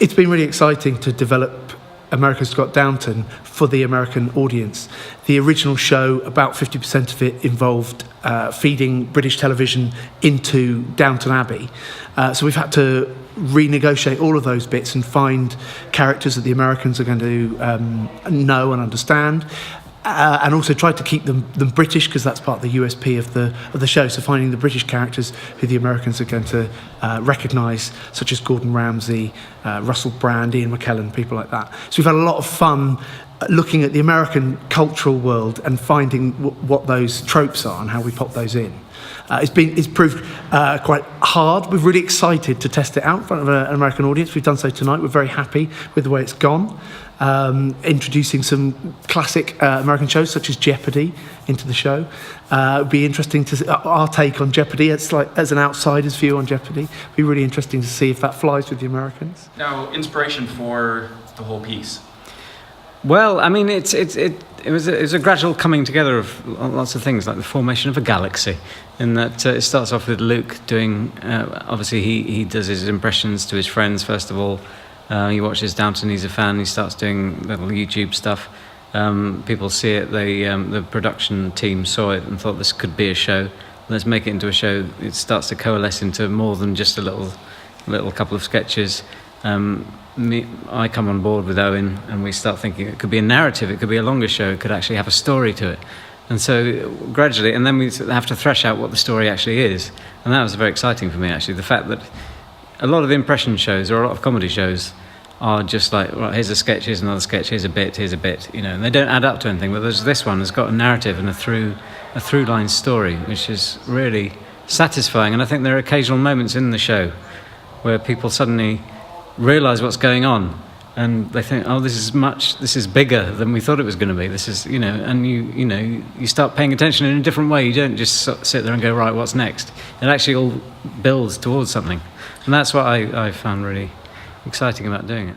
It's been really exciting to develop America's Got Downton for the American audience. The original show, about 50% of it involved feeding British television into Downton Abbey. So we've had to renegotiate all of those bits and find characters that the Americans are going to know and understand. And also try to keep them British, because that's part of the USP of the show. So finding the British characters who the Americans are going to recognise, such as Gordon Ramsay, Russell Brand, Ian McKellen, people like that. So we've had a lot of fun looking at the American cultural world and finding what those tropes are and how we pop those in. It's proved quite hard. We're really excited to test it out in front of an American audience. We've done so tonight. We're very happy with the way it's gone. Introducing some classic American shows such as Jeopardy into the show. It'd be interesting to see our take on Jeopardy. It's like, as an outsider's view on Jeopardy, it'd be really interesting to see if that flies with the Americans. Now, inspiration for the whole piece. Well, I mean, it was a gradual coming together of lots of things, like the formation of a galaxy, in that it starts off with Luke doing, obviously he does his impressions to his friends first of all. He watches Downton, he's a fan, he starts doing little YouTube stuff. People see it, the production team saw it and thought this could be a show. Let's make it into a show. It starts to coalesce into more than just a little couple of sketches. I come on board with Owen and we start thinking it could be a narrative, it could be a longer show, it could actually have a story to it. And so gradually, and then we have to thresh out what the story actually is. And that was very exciting for me, actually, the fact that a lot of the impression shows or a lot of comedy shows are just like, right, here's a sketch, here's another sketch, here's a bit, you know, and they don't add up to anything. But there's this one that's got a narrative and a through line story, which is really satisfying. And I think there are occasional moments in the show where people suddenly realise what's going on, and they think, oh, this is bigger than we thought it was going to be. This is, you know, and you start paying attention in a different way. You don't just sit there and go, right, what's next? It actually all builds towards something, and that's what I found really exciting about doing it.